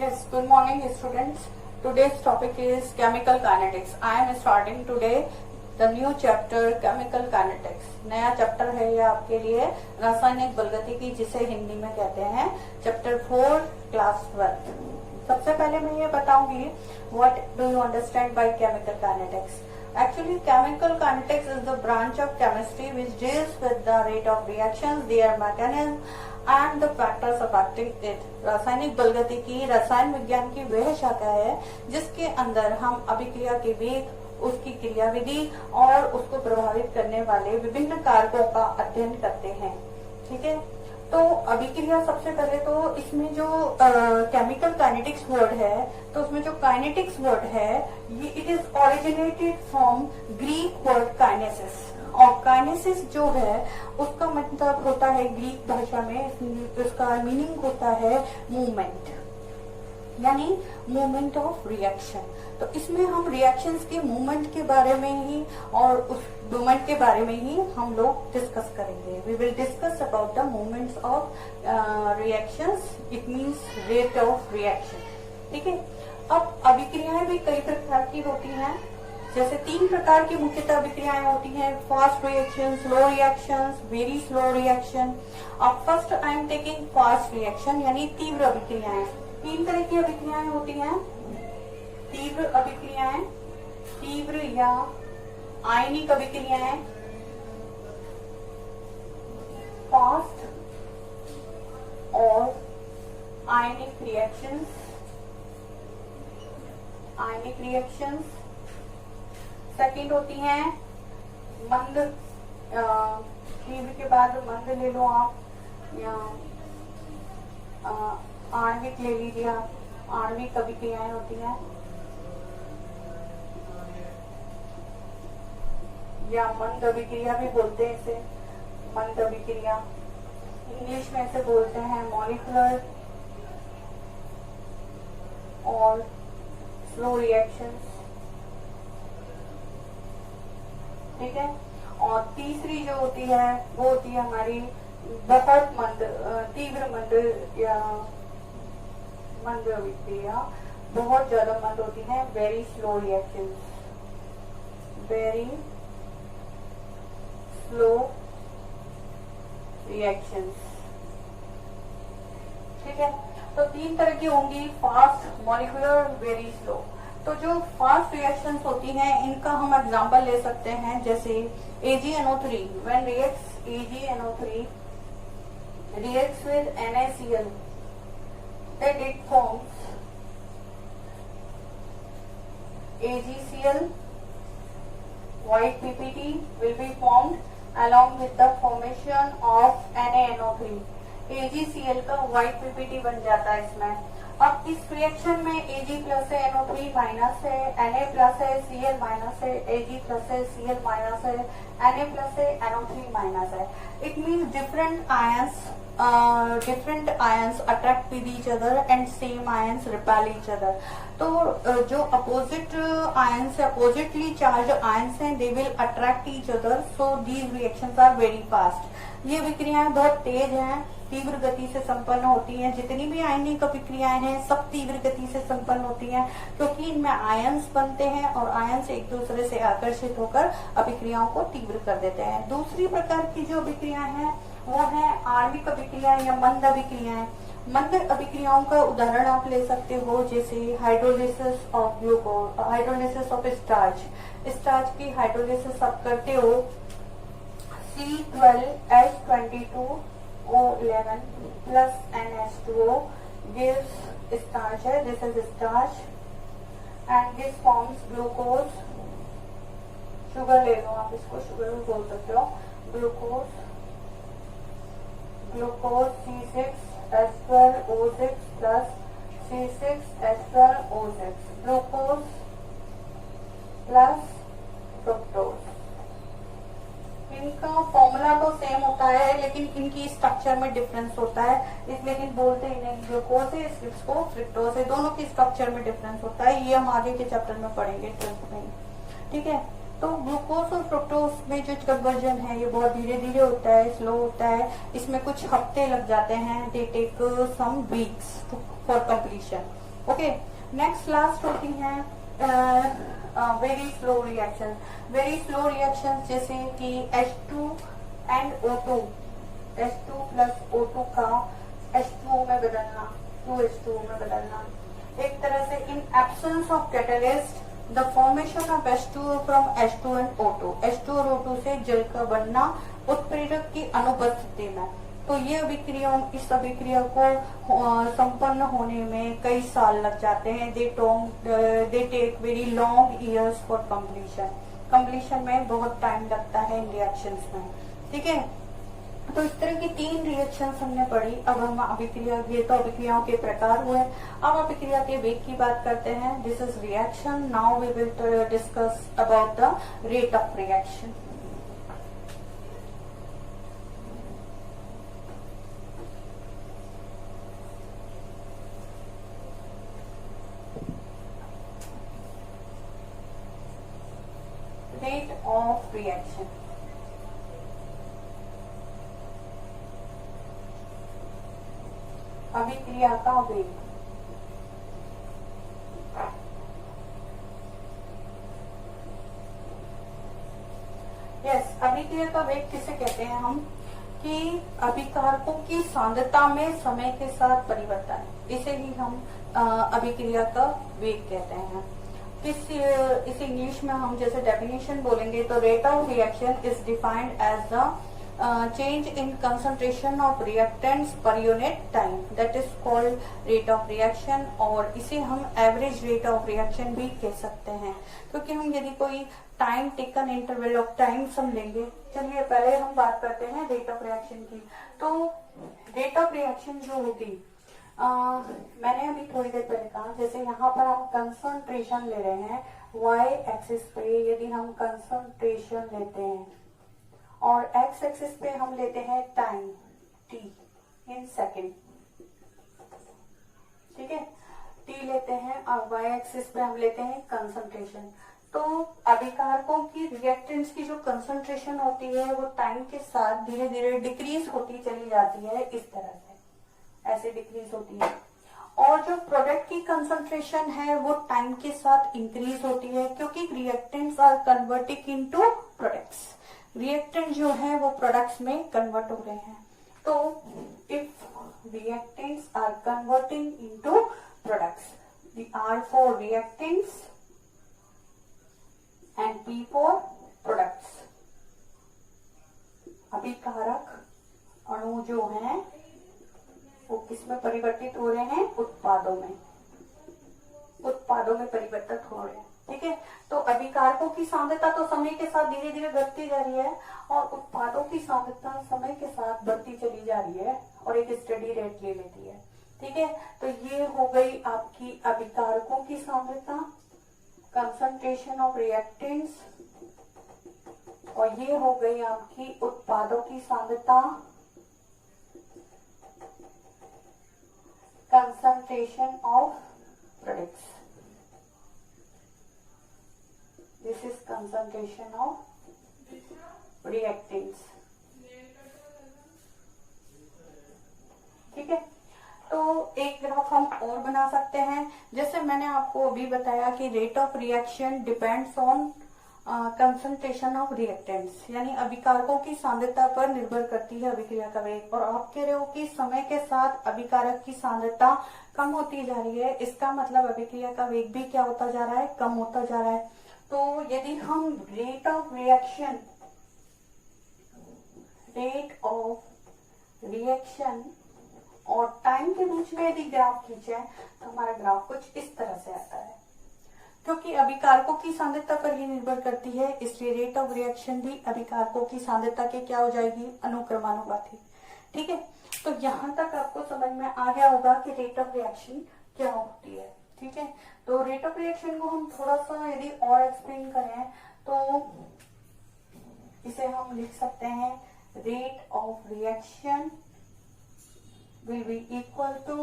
Yes, good morning students. Today's topic is chemical kinetics. I am starting today the new chapter chemical kinetics. नया chapter है ये आपके लिए रासायनिक बलगतिकी, जिसे हिंदी में कहते हैं चैप्टर 4 क्लास 12. सबसे पहले मैं ये बताऊंगी what do you understand by chemical kinetics. Actually, chemical kinetics is the branch of chemistry which deals with the rate of reactions, their mechanism and the factors affecting it. रासायनिक बलगतिकी रसायन विज्ञान की वह शाखा है जिसके अंदर हम अभिक्रिया के वेग, उसकी क्रियाविधि और उसको प्रभावित करने वाले विभिन्न कारकों का अध्ययन करते हैं. ठीक है, तो अभिक्रिया सबसे पहले तो इसमें जो केमिकल काइनेटिक्स वर्ड है, तो उसमें जो काइनेटिक्स वर्ड है ये it is originated from Greek word kinesis. और काइनेसिस जो है उसका मतलब होता है ग्रीक भाषा में, उसका मीनिंग होता है मूवमेंट, यानी मूवमेंट ऑफ रिएक्शन. तो इसमें हम रिएक्शंस के मूवमेंट के बारे में ही और उस मूवमेंट के बारे में ही हम लोग डिस्कस करेंगे. We will discuss about the movements of reactions. It means rate of reaction. ठीक है, अब अभिक्रियाएं भी कई प्रकार की होती हैं. जैसे 3 प्रकार की मुख्यतः अभिक्रियाएं होती हैं: fast reaction, slow reaction, very slow reaction. अब first I am taking fast reaction, यानी तीव्र अभिक्रियाएं. 3 तरह की अभिक्रियाएं होती हैं. तीव्र अभिक्रियाएं, तीव्र या आयनिक अभिक्रियाएं, फास्ट और आयनिक रिएक्शंस. आयनिक रिएक्शंस सेकंड होती हैं मंद. तीव्र के बाद मंद ले लो आप, या आणविक ले लीजिए आप. आणविक अभिक्रियाएं होती हैं, या मंद अभिक्रिया भी बोलते हैं इसे. मंद अभिक्रिया इंग्लिश में इसे बोलते हैं मॉलिक्यूलर और स्लो रिएक्शंस. ठीक है, और तीसरी जो होती है वो होती है हमारी बहुत मंद, तीव्र मंद या मंद अभिक्रिया, बहुत ज्यादा मंद होती है. Very slow reactions, very slow reactions. ठीक है, तो 3 तरह की होंगी: फास्ट, मॉलिक्यूलर, वेरी स्लो. तो जो फास्ट रिएक्शंस होती हैं इनका हम एग्जांपल ले सकते हैं, जैसे AgNO3. When reacts AgNO3 reacts with NaCl, then it forms AgCl. White PPT will be formed along with the formation of NaNO3. AgCl का white PPT बन जाता है इसमें. अब इस रिएक्शन में Ag प्लस है, NO3 माइनस है, Na प्लस है, Cl माइनस है, Ag प्लस है, Cl माइनस है, Na प्लस है, NO3 माइनस है. It means different ions attract with each other and same ions repel each other. तो जो अपोजिट ions है, अपोजिटली चार्ज ions हैं, they will attract each other. So these reactions are very fast. ये अभिक्रियाएं बहुत तेज हैं, तीव्र गति से संपन्न होती हैं. जितनी भी आयनिक अभिक्रियाएं हैं सब तीव्र गति से संपन्न होती हैं, क्योंकि इनमें आयंस बनते हैं और आयंस एक दूसरे से आकर्षित होकर अभिक्रियाओं को तीव्र कर देते हैं. दूसरी प्रकार की जो अभिक्रियाएं हैं वो है आणविक अभिक्रियाएं या मंद अभिक्रियाएं. मंद अभिक्रियाओं का उदाहरण आप ले सकते हो, जैसे hydrolysis of glucose, hydrolysis of starch. Starch की हाइड्रोलिसिस आप करते हो, C12H22O11 plus NH2O gives starch है. This is starch and this forms glucose. Sugar ले लो आप, इसको शुगर भी बोल सकते हो. Glucose C6H12O6 plus C6H12O6. Glucose plus fructose. इनका फॉर्मूला तो सेम होता है लेकिन इनकी स्ट्रक्चर में डिफरेंस होता है, इसलिए इन बोलते ही नहीं ग्लूकोज है, इसको फ्रुक्टोज है. दोनों की स्ट्रक्चर में डिफरेंस होता है. ये हम आगे के चैप्टर में पढ़ेंगे 12th में. ठीक है, तो ग्लूकोज और फ्रुक्टोज में जो कन्वर्जन है ये बहुत धीरे धीरे होता है, स्लो होता है, इसमें कुछ हफ्ते लग जाते हैं, they take some weeks for completion. Okay, next last होती है very slow reaction. Very slow reaction जैसे कि H2 and O2, H2 plus O2 का H2O में बदलना, 2H2O में बदलना। एक तरह से in absence of catalyst the formation of H2O from H2 and O2, H2 और O2 से जल का बनना उत्प्रेरक की अनुपस्थिति में। तो ये अभिक्रिया, इस अभिक्रिया को संपन्न होने में कई साल लग जाते हैं। They take very long years for completion. Completion में बहुत टाइम लगता है इन रिएक्शंस में, ठीक है। तो इस तरह की 3 रिएक्शंस हमने पढ़ी। अब हम अभिक्रिया, ये तो अभिक्रियाओं के प्रकार हुए। अब अभिक्रिया के वेग की बात करते हैं। This is reaction. Now we will discuss about the rate of reaction. Rate of reaction, अभिक्रिया का वेग। यस, अभिक्रिया का वेग किसे कहते हैं हम, कि अभिकारकों की सांद्रता में समय के साथ परिवर्तन, इसे ही हम अभिक्रिया का वेग कहते हैं। इस इंग्लिश में हम जैसे डेफिनेशन बोलेंगे तो rate of reaction is defined as the change in concentration of reactants per unit time, that is called rate of reaction। और इसे हम एवरेज रेट ऑफ रिएक्शन भी कह सकते हैं, क्योंकि हम यदि कोई time taken interval of time some लेंगे। चलिए पहले हम बात करते हैं रेट ऑफ रिएक्शन की। तो रेट ऑफ रिएक्शन जो होगी, मैंने अभी थोड़ी देर पहले कहा, जैसे यहाँ पर हम कंसंट्रेशन ले रहे हैं y एक्सिस पे, यदि हम कंसंट्रेशन लेते हैं और x एक्सिस पे हम लेते हैं टाइम t इन सेकेंड, ठीक है, t लेते हैं और y एक्सिस पे हम लेते हैं कंसंट्रेशन। तो अभिकारकों की रिएक्टेंट्स की जो कंसंट्रेशन होती है वो टाइम के साथ धीरे धीरे डिक्रीज होती चली जाती है, इस तरह से ऐसे डिक्रीज होती है। और जो प्रोडक्ट की कंसंट्रेशन है वो टाइम के साथ इंक्रीज होती है, क्योंकि reactants are converting into products. Reactant जो है वो प्रोडक्ट्स में कन्वर्ट हो रहे हैं। तो if reactants are converting into products, the R for reactants and P for products. अभिकारक अणु जो हैं वो किसमें परिवर्तित हो रहे हैं, उत्पादों में, उत्पादों में परिवर्तित हो रहे हैं, ठीक है। तो अभिकारकों की सांद्रता तो समय के साथ धीरे धीरे बढ़ती जा रही है और उत्पादों की सांद्रता समय के साथ बढ़ती चली जा रही है और एक स्टडी रेट ले लेती है, ठीक है। तो ये हो गई आपकी अभिकारकों की सांद्रता, कंसंट्रेशन ऑफ रिएक्टेंट्स, और ये हो गई आपकी उत्पादों की सांद्रता, concentration of products। This is concentration of reactants, ठीक है। तो एक ग्राफ हम और बना सकते हैं। जैसे मैंने आपको अभी बताया कि rate of reaction depends on concentration of reactants, यानी अभिकारकों की सांद्रता पर निर्भर करती है अभिक्रिया का वेग। और आप कह रहे हो कि समय के साथ अभिकारक की सांद्रता कम होती जा रही है, इसका मतलब अभिक्रिया का वेग भी क्या होता जा रहा है, कम होता जा रहा है। तो यदि हम रेट ऑफ रिएक्शन और टाइम के बीच में यदि ग्राफ खींचे तो हमारा ग्राफ कुछ इस तरह से आता है। क्योंकि अभिकारकों की सांद्रता पर ही निर्भर करती है, इसलिए रेट ऑफ रिएक्शन भी अभिकारकों की सांद्रता के क्या हो जाएगी, अनुक्रमानुपाती, ठीक है। तो यहाँ तक आपको समझ में आ गया होगा कि रेट ऑफ रिएक्शन क्या होती है, ठीक है। तो रेट ऑफ रिएक्शन को हम थोड़ा सा यदि और एक्सप्लेन करें तो इसे हम लिख सकते हैं, rate of reaction will be equal to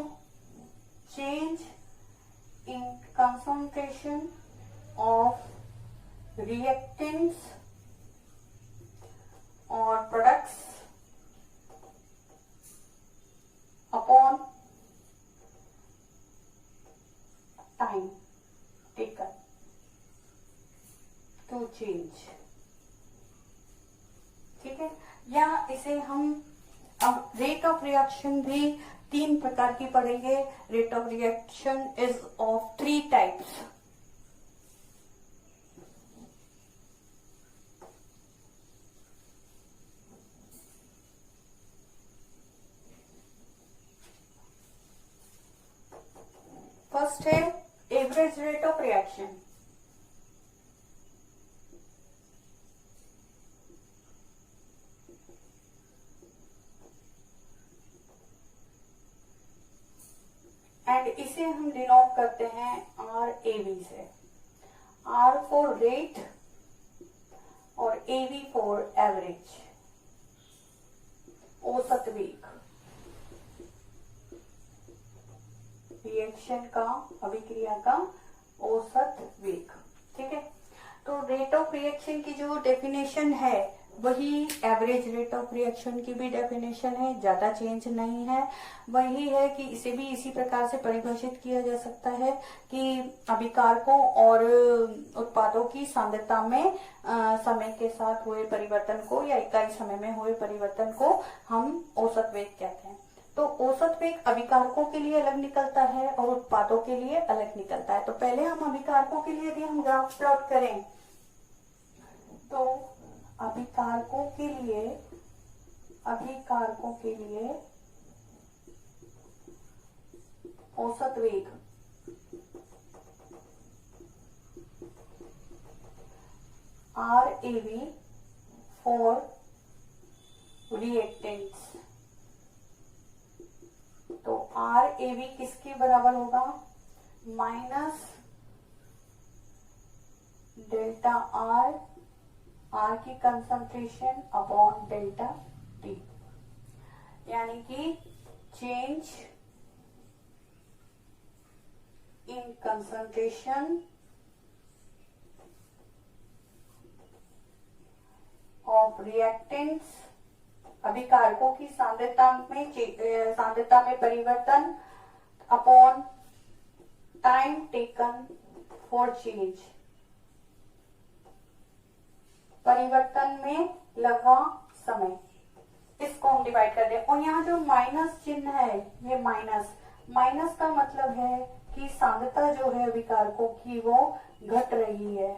change in concentration of reactants or products upon change. ठीक है, या इसे हम अब रेट ऑफ रिएक्शन भी 3 प्रकार की पढ़ेंगे। Rate of reaction is of 3 types. First है average rate of reaction. And इसे हम डिनोट करते हैं RAV से। R फॉर रेट और AV फॉर एवरेज, औसत वेग। रिएक्शन का, अभिक्रिया का औसत वेग। ठीक है, तो रेट ऑफ रिएक्शन की जो डेफिनेशन है वही एवरेज रेट ऑफ रिएक्शन की भी डेफिनेशन है, ज्यादा चेंज नहीं है। वही है कि इसे भी इसी प्रकार से परिभाषित किया जा सकता है कि अभिकारकों और उत्पादों की सांद्रता में समय के साथ हुए परिवर्तन को या इकाई समय में हुए परिवर्तन को हम औसत वेग कहते हैं। तो औसत वेग अभिकारकों के लिए अलग निकलता है और उत्पादों के लिए अलग निकलता है। तो पहले हम अभिकारकों के लिए यदि हम ग्राफ प्लॉट करें तो अभिकारकों के लिए औसत वेग RAV फॉर रिएक्टेंट्स। तो RAV किसके बराबर होगा? माइनस डेल्टा R की कंसंट्रेशन अपॉन डेल्टा T, यानी कि change in concentration of reactants, अभिकारकों की सांद्रता में परिवर्तन upon time taken for change, परिवर्तन में लगा समय। इसको हम डिवाइड कर दें। और यहाँ जो माइनस चिन्ह है, ये माइनस का मतलब है कि सांद्रता जो है अभिकारकों की वो घट रही है,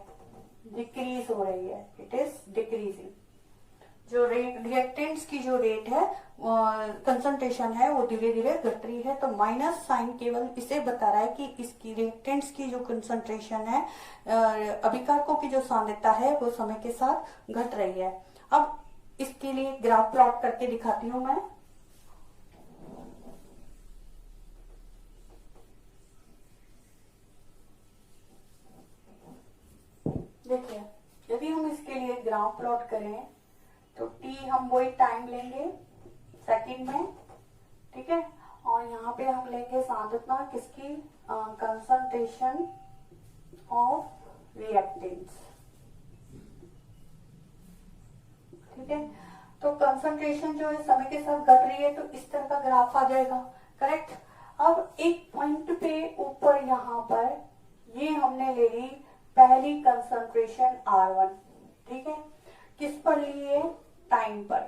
डिक्रीज हो रही है, इट इज डिक्रीजिंग। जो रिएक्टेंट्स की जो रेट है, कंसंट्रेशन है, वो धीरे धीरे घट रही है। तो माइनस साइन केवल इसे बता रहा है कि इसकी रिएक्टेंट्स की जो कंसंट्रेशन है, अभिकारकों की जो सांद्रता है, वो समय के साथ घट रही है। अब इसके लिए ग्राफ प्लॉट करके दिखाती हूं मैं। देखिए, यदि हम इसके लिए ग्राफ प्लॉट करें तो T हम वही टाइम लेंगे सेकंड में, ठीक है, और यहाँ पे हम लेंगे सांद्रता किसकी, कंसंट्रेशन ऑफ रिएक्टेंट्स। ठीक है, तो कंसंट्रेशन जो है समय के साथ घट रही है, तो इस तरह का ग्राफ आ जाएगा, करेक्ट। अब एक पॉइंट पे ऊपर यहाँ पर ये हमने ले ली पहली कंसंट्रेशन R1, ठीक है, किस पर ली है, टाइम पर।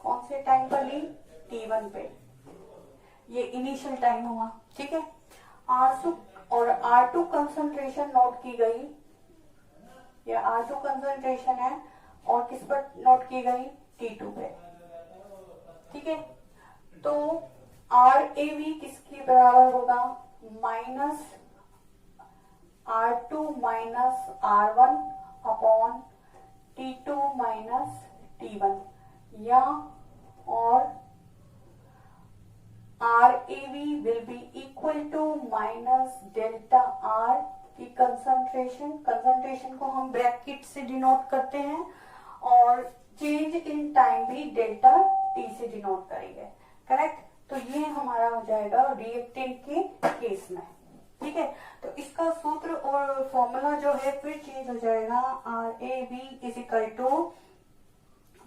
कौन से टाइम पर ली, T1 पे, ये इनिशियल टाइम हुआ, ठीक है। R2 और R2 कंसंट्रेशन नोट की गई, ये R2 कंसंट्रेशन है, और किस पर नोट की गई, T2 पे, ठीक है। तो RAV किसके बराबर होगा, minus R2 minus R1 upon T2 minus T1, या और RAV will be equal to minus delta R की कंसंट्रेशन को हम ब्रैकेट से डिनोट करते हैं, और चेंज इन टाइम भी डेल्टा T से डिनोट करेंगे, करेक्ट। तो ये हमारा हो जाएगा रिएक्टेंट के केस में, ठीक है। तो इसका सूत्र और फॉर्मूला जो है फिर चेंज हो जाएगा, RAV is equal to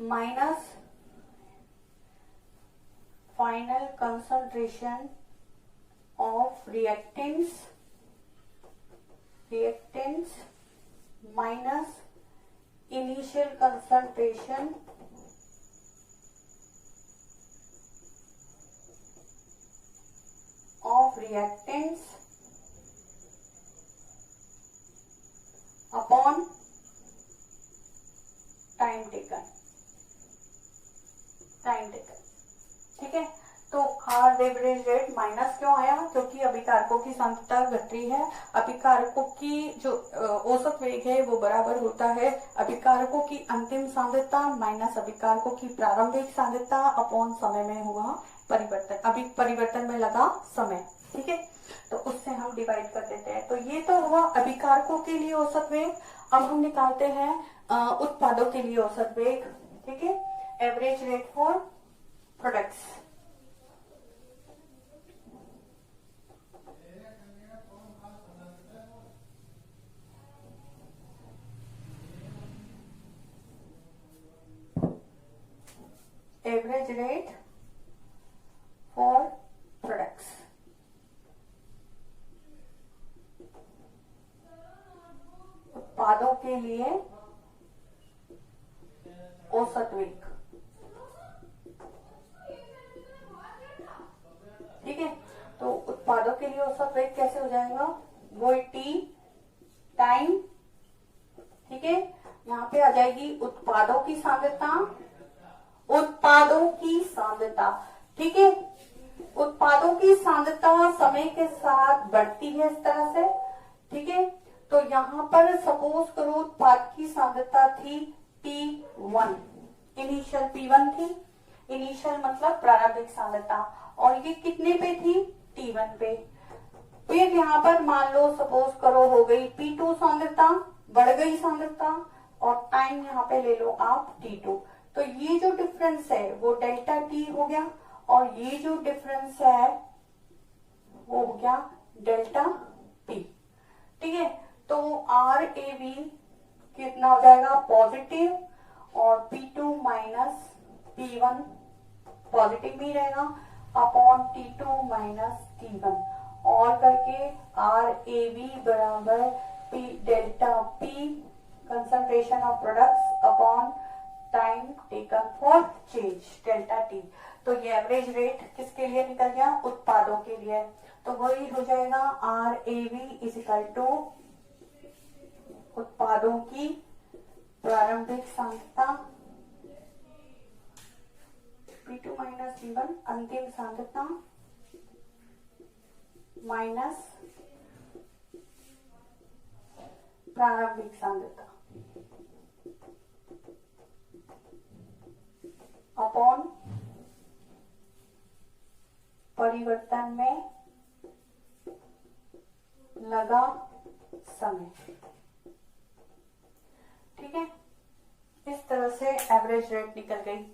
minus final concentration of reactants minus initial concentration of reactants upon time taken. ठीक है, तो आर एवरेज रेट माइनस क्यों आया? क्योंकि अभिकारकों की सांद्रता घट रही है। अभिकारकों की जो औसत वेग है वो बराबर होता है अभिकारकों की अंतिम सांद्रता माइनस अभिकारकों की प्रारंभिक सांद्रता अपॉन समय में हुआ परिवर्तन, अभी परिवर्तन में लगा समय। ठीक है, तो उससे हम डिवाइड कर देते हैं। तो ये तो हुआ अभिकारकों के लिए औसत वेग। अब हम निकालते हैं उत्पादों के लिए औसत वेग। ठीक है, average rate for products. Average rate for products. उत्पादों के लिए औसत वेग। ठीक है, तो उत्पादों के लिए औसत वेग कैसे हो जाएगा? वो टी टाइम। ठीक है, यहाँ पे आ जाएगी उत्पादों की सांद्रता। उत्पादों की सांद्रता, ठीक है, उत्पादों की सांद्रता समय के साथ बढ़ती है इस तरह से। ठीक है, तो यहाँ पर सपोज करो उत्पाद की सांद्रता थी T1, इनिशियल P1 थी, इनिशियल मतलब प्रारंभिक सांद्रता, और ये कितने पे थी? T1 पे। फिर यहाँ पर मान लो सपोज करो हो गई P2 सांद्रता, बढ़ गई सांद्रता, और टाइम यहाँ पे ले लो आप T2। तो ये जो डिफरेंस है वो डेल्टा टी हो गया, और ये जो डिफरेंस है वो हो गया डेल्टा टी। ठीक है, तो आर ए बी कितना हो जाएगा? पॉजिटिव, और P2 माइनस P1 पॉजिटिव भी रहेगा अपॉन T2 माइनस T1, और करके आर ए बी बराबर P delta P concentration of products upon time taken for change delta T. तो ये एवरेज रेट किसके लिए निकल गया? उत्पादों के लिए। तो वही हो जाएगा R A B is equal to उत्पादों की प्रारंभिक सांद्रता P2 माइनस P1 अंतिम सांद्रता माइनस प्रारंभिक सांद्रता अपॉन परिवर्तन में लगा समय। ठीक है, इस तरह से एवरेज रेट निकल गई।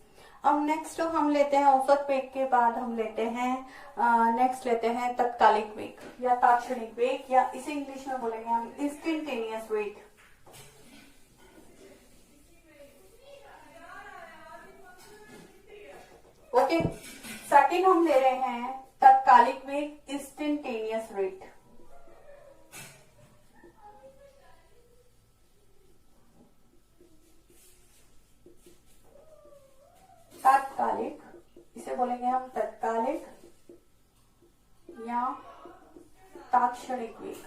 अब नेक्स्ट हम लेते हैं औसत वेग के बाद हम लेते हैं नेक्स्ट लेते हैं तत्कालिक वेग या तात्क्षणिक वेग, या इसे इंग्लिश में बोलेंगे हम इंस्टेंटेनियस वेग। ओके, सेकंड हम ले रहे हैं तत्कालिक वेग इंस्टेंटेनियस रेट। तात्कालिक, इसे बोलेंगे हम तत्कालिक या तात्क्षणिक वेग।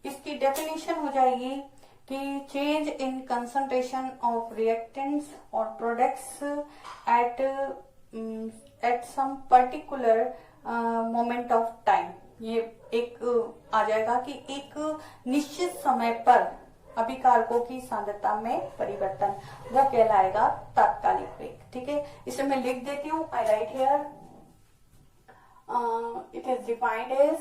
इसकी डेफिनेशन हो जाएगी कि change in concentration of reactants और products at some particular moment of time. ये एक आ जाएगा कि एक निश्चित समय पर अभिकारकों की सांद्रता में परिवर्तन, वो कहलाएगा तात्कालिक वेग। ठीक है, इसे मैं लिख देती हूँ। I write here, it is defined as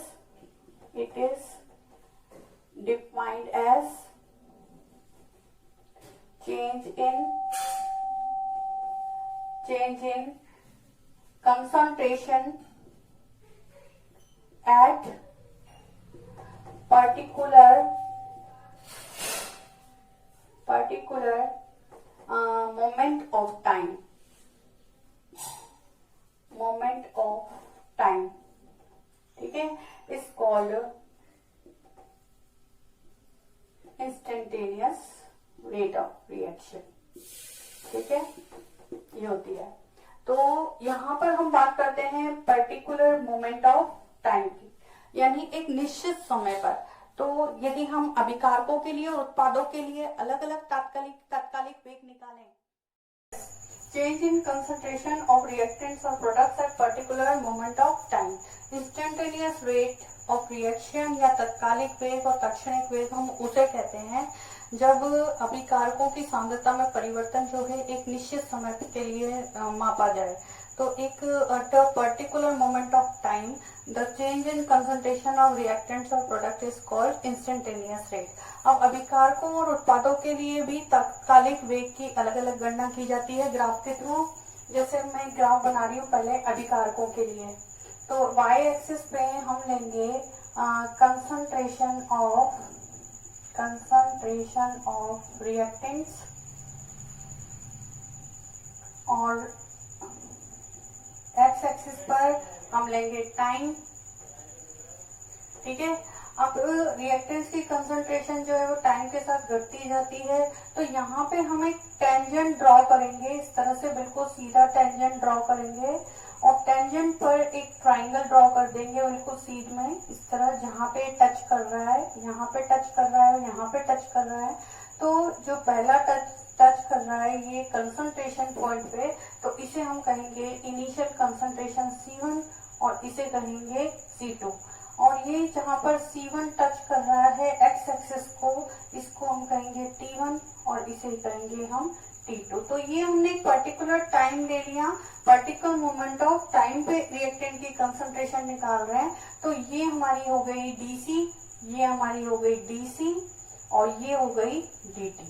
change in concentration at particular moment of time instantaneous rate of reaction, ठीक है, ये होती है। तो यहाँ पर हम बात करते हैं पर्टिकुलर मोमेंट ऑफ टाइम की, यानी एक निश्चित समय पर। तो यदि हम अभिकारकों के लिए और उत्पादों के लिए अलग अलग तात्कालिक वेग निकालें, change in concentration of reactants और products at particular moment of time, instantaneous rate of reaction या तत्कालिक वेग और तात्क्षणिक वेग हम उसे कहते हैं जब अभिकारकों की सांद्रता में परिवर्तन जो है एक निश्चित समय के लिए मापा जाए। तो एक particular moment of time the change in concentration of reactants और product is called instantaneous rate. अब अभिकारकों और उत्पादों के लिए भी तात्कालिक वेग की अलग अलग गणना की जाती है ग्राफ के थ्रू। जैसे मैं ग्राफ बना रही हूँ पहले अभिकारकों के लिए, तो y एक्सिस पे हम लेंगे कंसंट्रेशन ऑफ रिएक्टेंट्स और x एक्सिस पर हम लेंगे टाइम, ठीक है। अब रिएक्टेंट्स की कंसंट्रेशन जो है वो टाइम के साथ घटती जाती है, तो यहाँ पे हम एक टेंजेंट ड्रॉ करेंगे, इस तरह से बिल्कुल सीधा टेंजेंट ड्रॉ करेंगे और टेंजेंट पर एक ट्राइंगल ड्रॉ कर देंगे बिल्कुल सीध में, इस तरह, जहाँ पे टच कर रहा है, यहाँ पे टच कर रहा है और यहाँ पे टच कर रहा है। तो जो पहला टच कर रहा है ये कंसंट्रेशन पॉइंट पे, तो इसे हम कहेंगे इनिशियल कंसंट्रेशन C1 और इसे कहेंगे C2। और ये जहाँ पर C1 टच कर रहा है x एक्सिस को, इसको हम कहेंगे T1 और इसे कहेंगे हम T2। तो ये हमने एक पर्टिकुलर टाइम ले लिया, पर्टिकुलर मोमेंट ऑफ टाइम पे रिएक्टेंट की कंसंट्रेशन निकाल रहे हैं। तो ये हमारी हो गई DC, ये हमारी हो गई DC और ये हो गई DT।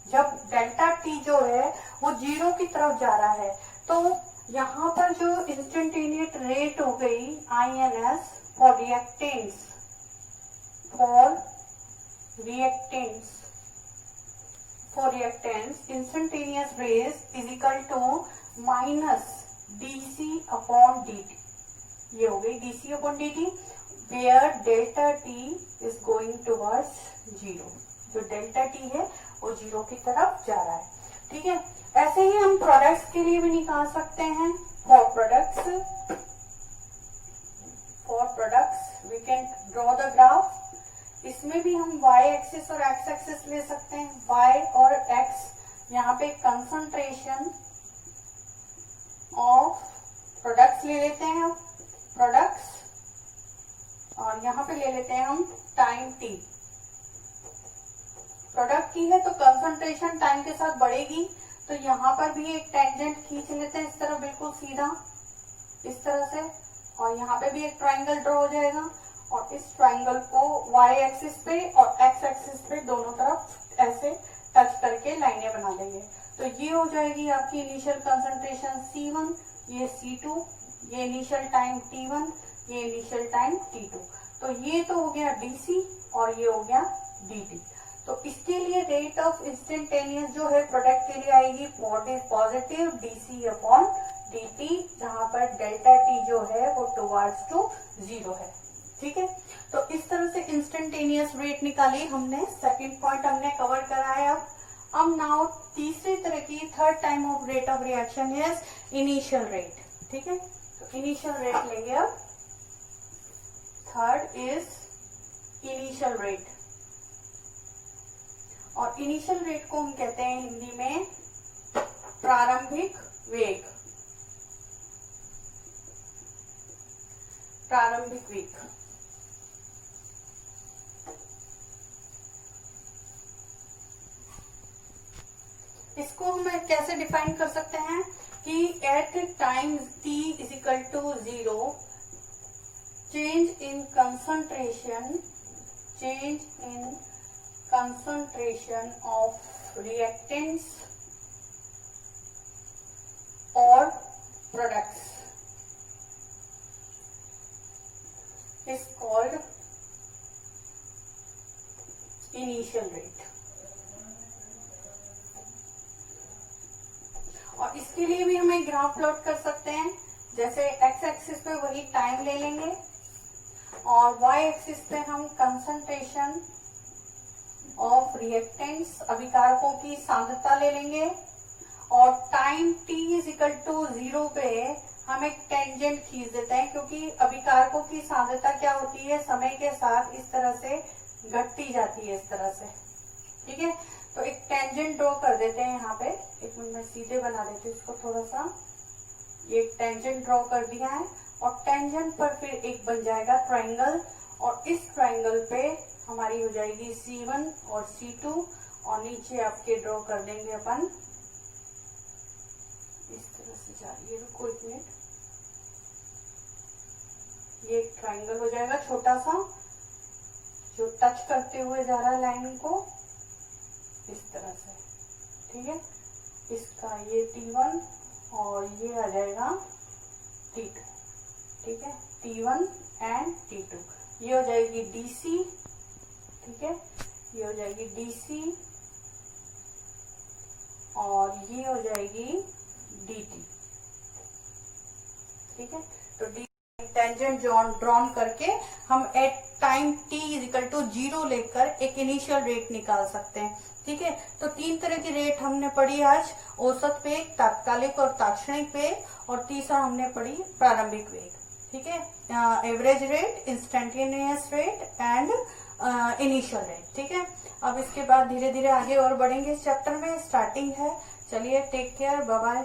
जब डेल्टा T जो है वो 0 की तरफ जा रहा है, तो यहाँ पर जो इंस्टेंटेनियस रेट हो गई INS for reactants instantaneous rate is equal to minus DC upon DT। ये हो गई DC upon DT, where delta T is going towards 0। जो डेल्टा T है वो 0 की तरफ जा रहा है, ठीक है। ऐसे ही हम प्रोडक्ट्स के लिए भी निकाल सकते हैं। For products we can draw the graph. इसमें भी हम y एक्सिस और x एक्सिस ले सकते हैं। y और x, यहाँ पे कंसंट्रेशन ऑफ प्रोडक्ट्स ले लेते हैं हम, प्रोडक्ट्स, और यहाँ पे ले लेते हैं हम टाइम t। प्रोडक्ट की है तो कंसंट्रेशन टाइम के साथ बढ़ेगी, तो यहाँ पर भी एक टेंजेंट खींच लेते हैं इस तरह, बिल्कुल सीधा इस तरह से, और यहाँ पे भी एक ट्राइंगल ड्रॉ हो जाएगा और इस ट्राइंगल को y एक्सिस पे और x एक्सिस पे दोनों तरफ ऐसे टच करके लाइनें बना देंगे। तो ये हो जाएगी आपकी इनिशियल कंसंट्रेशन C1, ये C2, ये इनिशियल टाइम T1, ये इनिशियल टाइम T2। तो ये तो हो गया DC और ये हो गया DT। तो इसके लिए रेट ऑफ इंस्टेंटेनियस जो है प्रोडक्ट के लिए आएगी पॉजिटिव DC अपॉन DT, जहां पर डेल्टा T जो है वो टुवर्ड्स टू 0 है, ठीक है। तो इस तरह से इंस्टेंटेनियस रेट निकाली हमने, सेकंड पॉइंट हमने कवर करा है। अब नाउ तीसरी तरह की third time of rate of reaction is initial rate, ठीक है। तो इनिशियल रेट लेंगे अब, थर्ड इज इनिशियल रेट, और इनिशियल रेट को हम कहते हैं हिंदी में प्रारंभिक वेग। प्रारंभिक वेग इसको हम कैसे डिफाइन कर सकते हैं कि at time t is equal to 0 change in concentration of reactants or products is called initial rate। और इसके लिए भी हम एक ग्राफ प्लॉट कर सकते हैं। जैसे x एक्सिस पे वही टाइम ले लेंगे और y एक्सिस पे हम कंसंट्रेशन ऑफ रिएक्टेंट्स, अभिकारकों की सांद्रता ले लेंगे और time t is equal to 0 पे हम एक टेंजेंट खींच देते हैं, क्योंकि अभिकारकों की सांद्रता क्या होती है, समय के साथ इस तरह से घटती जाती है, इस तरह से। ठीक है, तो एक टेंजेंट ड्रॉ कर देते हैं यहाँ पे। एक मिनट में सीधे बना देते हैं इसको थोड़ा सा। ये एक टेंजेंट ड्रॉ कर दिया है और टेंजेंट पर फिर एक बन जाएगा ट्रायंगल, और इस ट्रायंगल पे हमारी हो जाएगी C1 और C2, और नीचे आपके ड्रॉ कर देंगे अपन इस तरह से जा रही है। रुको एक मिनट, ये एक ट्रायंगल हो जाएगा छोटा सा जो टच करते हुए जा रहा है लाइन को इस तरह से। ठीक है, इसका ये T1 और ये आ जाएगा T2। ठीक है, T1 एंड T2, ये हो जाएगी DC। ठीक है, ये हो जाएगी DC और ये हो जाएगी DT। ठीक है, तो टेंजेंट ड्रॉन करके हम at time t is equal to 0 लेकर एक इनिशियल रेट निकाल सकते हैं। ठीक है, तो 3 तरह की रेट हमने पढ़ी आज, औसत वेग, तात्कालिक और तात्क्षणिक वेग, और तीसरा हमने पढ़ी प्रारंभिक वेग। ठीक है, average rate, instantaneous rate and initial rate. ठीक है, अब इसके बाद धीरे धीरे आगे और बढ़ेंगे इस चैप्टर में, स्टार्टिंग है। चलिए, टेक केयर, बाय बाय।